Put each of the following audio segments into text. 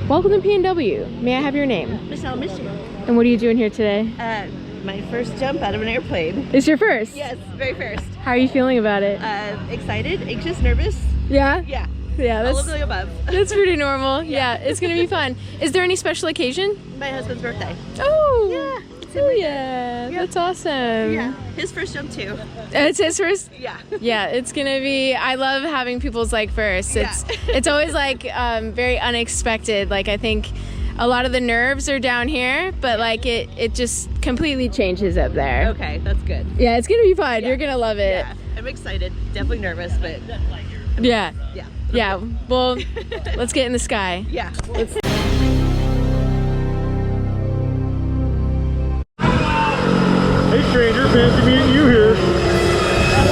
Welcome to P&W. May I have your name? Michelle Mission. And what are you doing here today? My first jump out of an airplane. It's your first? Yes, very first. How are you feeling about it? Excited, anxious, nervous. Yeah? Yeah. Yeah, All of the above. that's pretty normal. Yeah, it's gonna be fun. Is there any special occasion? My husband's birthday. Oh! Yeah. Oh yeah, that's awesome. Yeah. His first jump too. It's his first? Yeah. Yeah, it's gonna be, I love having people's like first. It's always like very unexpected. Like I think a lot of the nerves are down here, but like it just completely changes up there. Okay, that's good. Yeah, it's gonna be fun. Yeah. You're gonna love it. Yeah, I'm excited. Definitely nervous, but Yeah. yeah. Yeah, well, let's get in the sky. Yeah. Hey stranger, fancy meeting you here.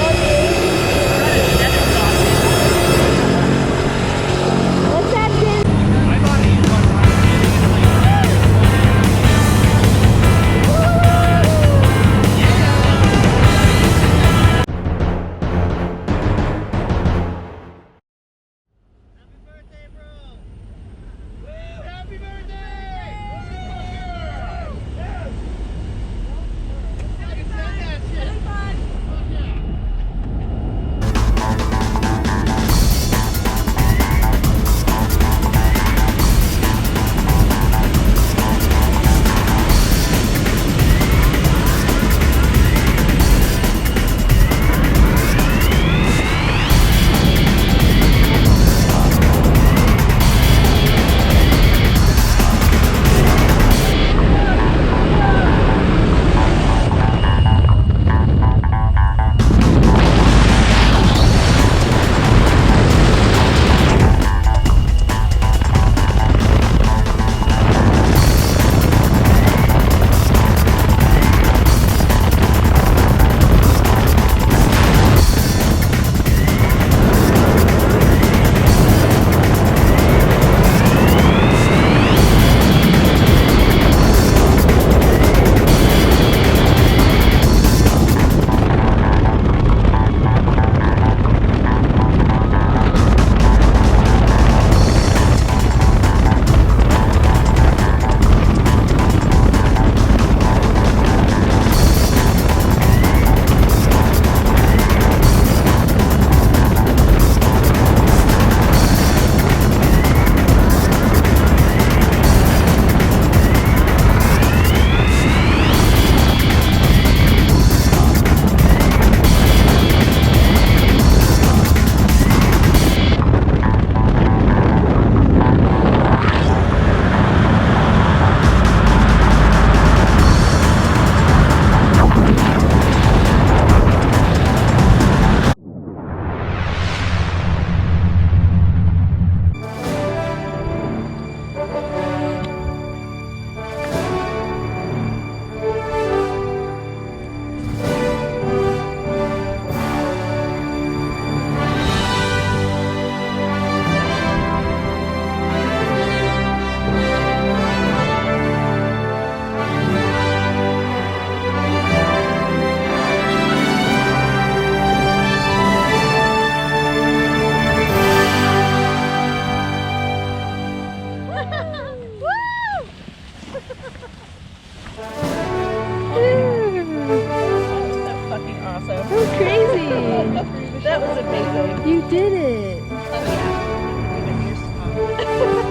That was amazing. You did it.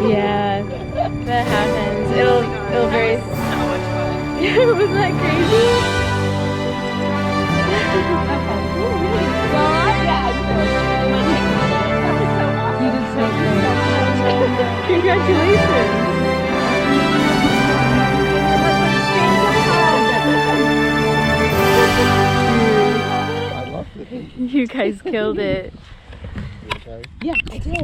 Yeah, that happens. It'll very. So much fun. Yeah, wasn't that crazy? You did so great. Congratulations. I loved it. You guys killed it. Okay. Yeah, I did.